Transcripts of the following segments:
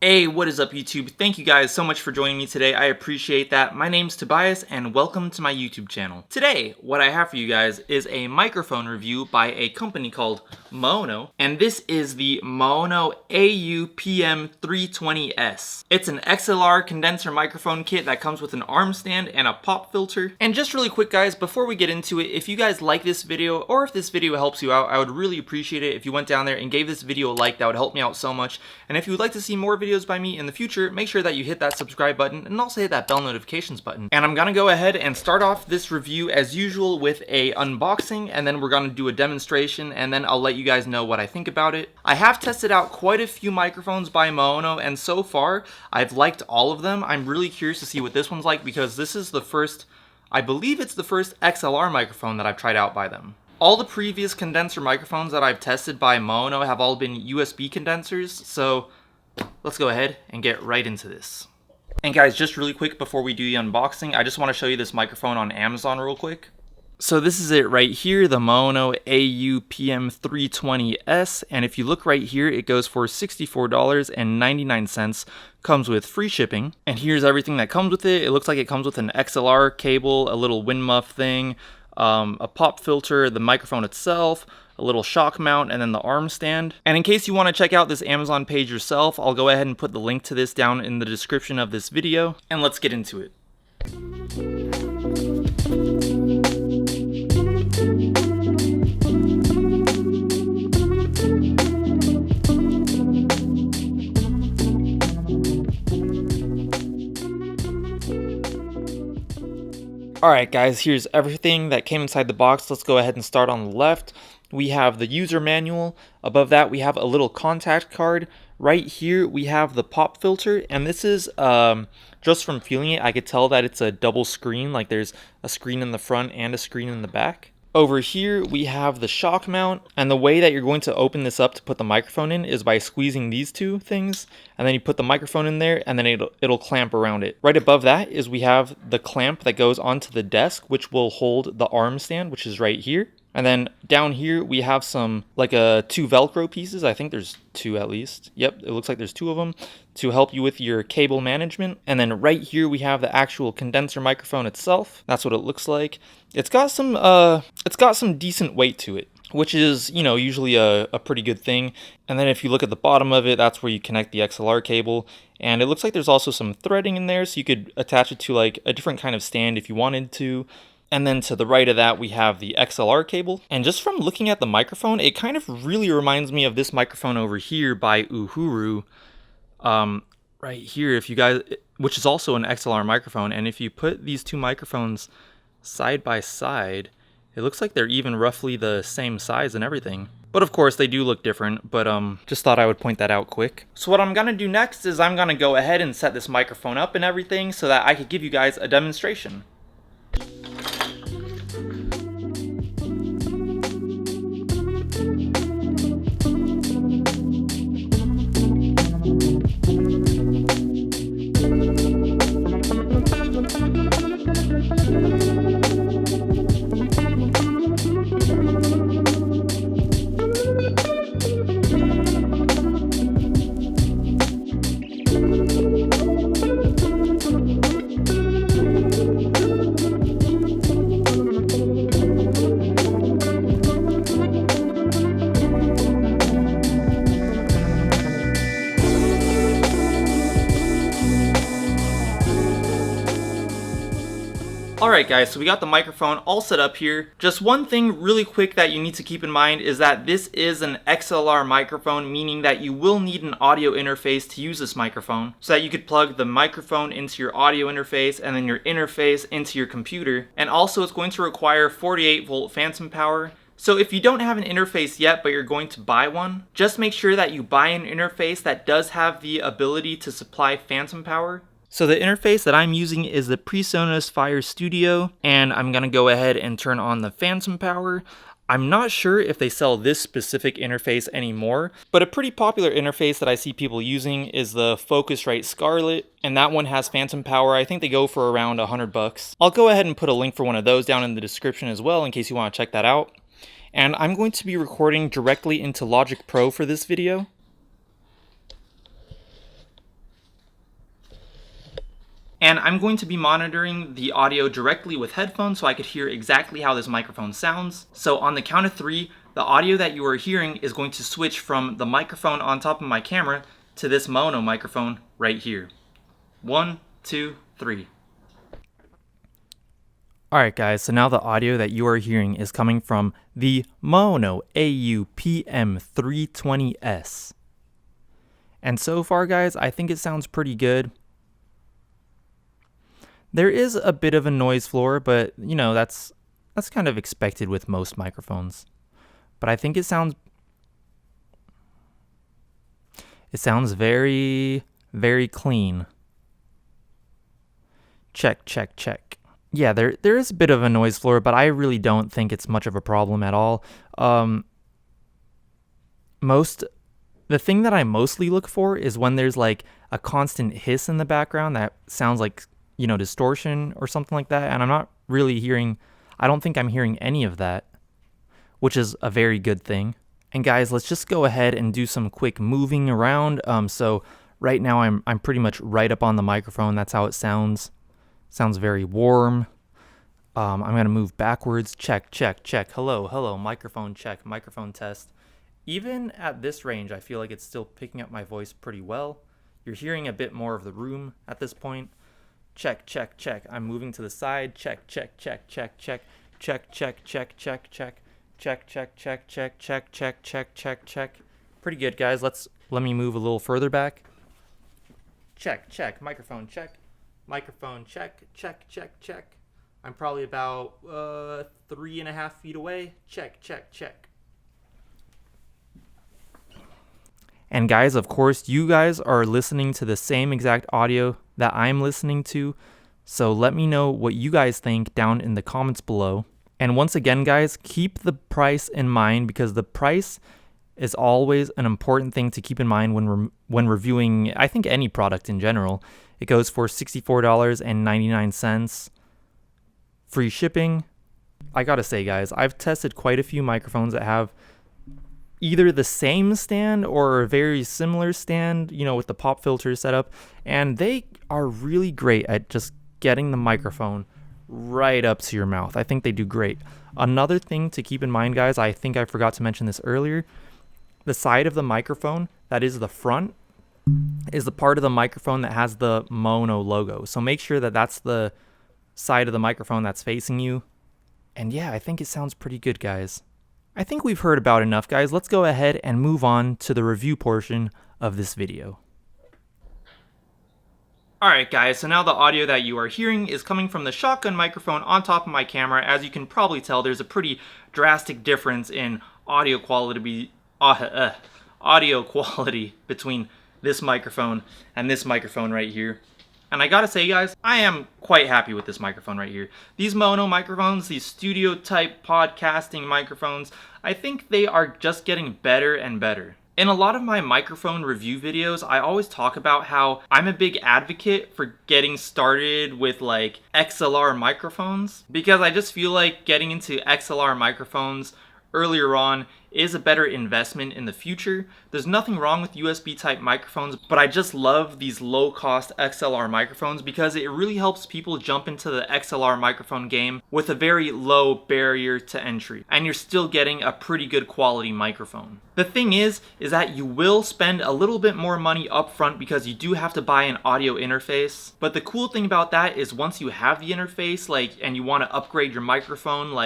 Hey, what is up YouTube? Thank you guys so much for joining me today. I appreciate that. My name's Tobias and welcome to my YouTube channel. Today, what I have for you guys is a microphone review by a company called MAONO, and this is the MAONO AU-PM320S. It's an XLR condenser microphone kit that comes with an arm stand and a pop filter. And just really quick guys, before we get into it, if you guys like this video or if this video helps you out, I would really appreciate it if you went down there and gave this video a like. That would help me out so much. And if you would like to see more videos by me in the future, make sure that you hit that subscribe button and also hit that bell notifications button. And I'm gonna go ahead and start off this review as usual with a unboxing, and then we're gonna do a demonstration, and then I'll let you guys know what I think about it. I have tested out quite a few microphones by MAONO, and so far I've liked all of them. I'm really curious to see what this one's like because this is the first, I believe it's the first XLR microphone that I've tried out by them. All the previous condenser microphones that I've tested by MAONO have all been USB condensers, so let's go ahead and get right into this. And guys, just really quick before we do the unboxing, I just want to show you this microphone on Amazon real quick. So this is it right here, the MAONO AU-PM320S, and if you look right here, it goes for $64.99, comes with free shipping, and here's everything that comes with it. It looks like it comes with an XLR cable, a little wind muff thing, a pop filter, the microphone itself, a little shock mount, and then the arm stand. And in case you want to check out this Amazon page yourself, I'll go ahead and put the link to this down in the description of this video, and let's get into it. Alright guys, here's everything that came inside the box. Let's go ahead and start on the left. We have the user manual. Above that we have a little contact card. Right here we have the pop filter, and this is just from feeling it, I could tell that it's a double screen, like there's a screen in the front and a screen in the back. Over here we have the shock mount, and the way that you're going to open this up to put the microphone in is by squeezing these two things, and then you put the microphone in there, and then it'll clamp around it. Right above that is we have the clamp that goes onto the desk, which will hold the arm stand, which is right here. And then down here we have some like two Velcro pieces. I think there's two at least. Yep, it looks like there's two of them to help you with your cable management. And then right here we have the actual condenser microphone itself. That's what it looks like. It's got some decent weight to it, which is, you know, usually a pretty good thing. And then if you look at the bottom of it, that's where you connect the XLR cable. And it looks like there's also some threading in there, so you could attach it to like a different kind of stand if you wanted to. And then to the right of that, we have the XLR cable. And just from looking at the microphone, it kind of really reminds me of this microphone over here by Uhuru. Right here, if you guys, which is also an XLR microphone. And if you put these two microphones side by side, it looks like they're even roughly the same size and everything. But of course, they do look different, but just thought I would point that out quick. So what I'm gonna do next is I'm gonna go ahead and set this microphone up and everything so that I could give you guys a demonstration. Alright guys, so we got the microphone all set up here. Just one thing really quick that you need to keep in mind is that this is an XLR microphone, meaning that you will need an audio interface to use this microphone, so that you could plug the microphone into your audio interface and then your interface into your computer. And also it's going to require 48 volt phantom power. So if you don't have an interface yet, but you're going to buy one, just make sure that you buy an interface that does have the ability to supply phantom power. So the interface that I'm using is the PreSonus Fire Studio, and I'm gonna go ahead and turn on the phantom power. I'm not sure if they sell this specific interface anymore, but a pretty popular interface that I see people using is the Focusrite Scarlett, and that one has phantom power. I think they go for around $100. I'll go ahead and put a link for one of those down in the description as well in case you want to check that out. And I'm going to be recording directly into Logic Pro for this video. And I'm going to be monitoring the audio directly with headphones so I could hear exactly how this microphone sounds. So on the count of 3, the audio that you are hearing is going to switch from the microphone on top of my camera to this MAONO microphone right here. 1, 2, 3. Alright guys, so now the audio that you are hearing is coming from the MAONO AU-PM320S. And so far guys, I think it sounds pretty good. There is a bit of a noise floor, but you know, that's kind of expected with most microphones. But I think it sounds very, very clean. Check, check, check. Yeah, there is a bit of a noise floor, but I really don't think it's much of a problem at all. The thing that I mostly look for is when there's like a constant hiss in the background that sounds like, you know, distortion or something like that, and I'm not really hearing, I don't think I'm hearing any of that, which is a very good thing. And guys, let's just go ahead and do some quick moving around. So right now I'm pretty much right up on the microphone. That's how it sounds. Sounds very warm. I'm gonna move backwards. Check, check, check. Hello, hello. Microphone check. Microphone test. Even at this range, I feel like it's still picking up my voice pretty well. You're hearing a bit more of the room at this point. Check, check, check. I'm moving to the side. Check, check, check, check, check, check, check, check, check, check, check, check, check, check, check, check, check, check, check. Pretty good, guys. Let me move a little further back. Check, check. Microphone check. Microphone check, check, check, check. I'm probably about 3.5 feet away. Check, check, check. And guys, of course, you guys are listening to the same exact audio that I'm listening to. So let me know what you guys think down in the comments below. And once again, guys, keep the price in mind because the price is always an important thing to keep in mind when reviewing, I think, any product in general. It goes for $64.99. Free shipping. I gotta say, guys, I've tested quite a few microphones that have either the same stand or a very similar stand, you know, with the pop filter setup, and they are really great at just getting the microphone right up to your mouth. I think they do great. Another thing to keep in mind, guys, I think I forgot to mention this earlier, the side of the microphone, that is the front, is the part of the microphone that has the MAONO logo. So make sure that that's the side of the microphone that's facing you. And yeah, I think it sounds pretty good, guys. I think we've heard about enough, guys. Let's go ahead and move on to the review portion of this video. Alright guys, so now the audio that you are hearing is coming from the shotgun microphone on top of my camera. As you can probably tell, there's a pretty drastic difference in audio quality between this microphone and this microphone right here. And I gotta say, guys, I am quite happy with this microphone right here. These MAONO microphones, these studio type podcasting microphones, I think they are just getting better and better. In a lot of my microphone review videos, I always talk about how I'm a big advocate for getting started with like XLR microphones, because I just feel like getting into XLR microphones earlier on is a better investment in the future. There's nothing wrong with USB type microphones, but I just love these low cost XLR microphones because it really helps people jump into the XLR microphone game with a very low barrier to entry, and you're still getting a pretty good quality microphone. The thing is that you will spend a little bit more money up front because you do have to buy an audio interface. But the cool thing about that is once you have the interface, and you want to upgrade your microphone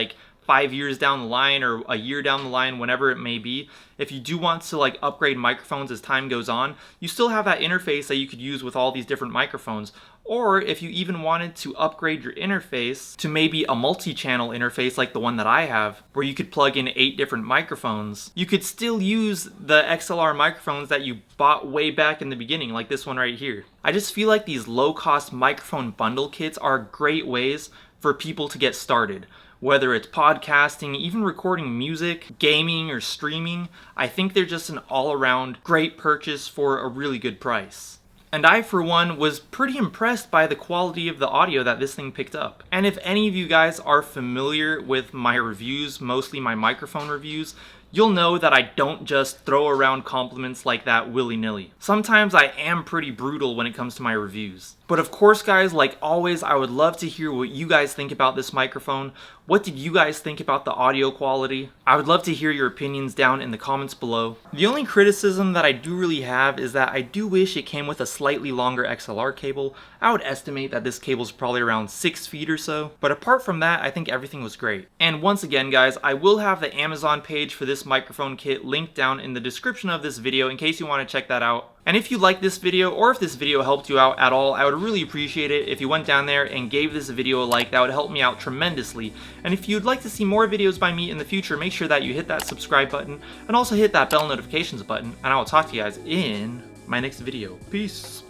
5 years down the line or a year down the line, whenever it may be, if you do want to upgrade microphones as time goes on, you still have that interface that you could use with all these different microphones. Or if you even wanted to upgrade your interface to maybe a multi-channel interface like the one that I have, where you could plug in 8 different microphones, you could still use the XLR microphones that you bought way back in the beginning, like this one right here. I just feel like these low-cost microphone bundle kits are great ways for people to get started. Whether it's podcasting, even recording music, gaming, or streaming, I think they're just an all-around great purchase for a really good price. And I, for one, was pretty impressed by the quality of the audio that this thing picked up. And if any of you guys are familiar with my reviews, mostly my microphone reviews, you'll know that I don't just throw around compliments like that willy-nilly. Sometimes I am pretty brutal when it comes to my reviews. But of course guys, like always, I would love to hear what you guys think about this microphone. What did you guys think about the audio quality? I would love to hear your opinions down in the comments below. The only criticism that I do really have is that I do wish it came with a slightly longer XLR cable. I would estimate that this cable is probably around 6 feet or so. But apart from that, I think everything was great. And once again guys, I will have the Amazon page for this microphone kit linked down in the description of this video in case you want to check that out. And if you like this video, or if this video helped you out at all, I would really appreciate it if you went down there and gave this video a like. That would help me out tremendously. And if you'd like to see more videos by me in the future, make sure that you hit that subscribe button and also hit that bell notifications button. And I will talk to you guys in my next video. Peace.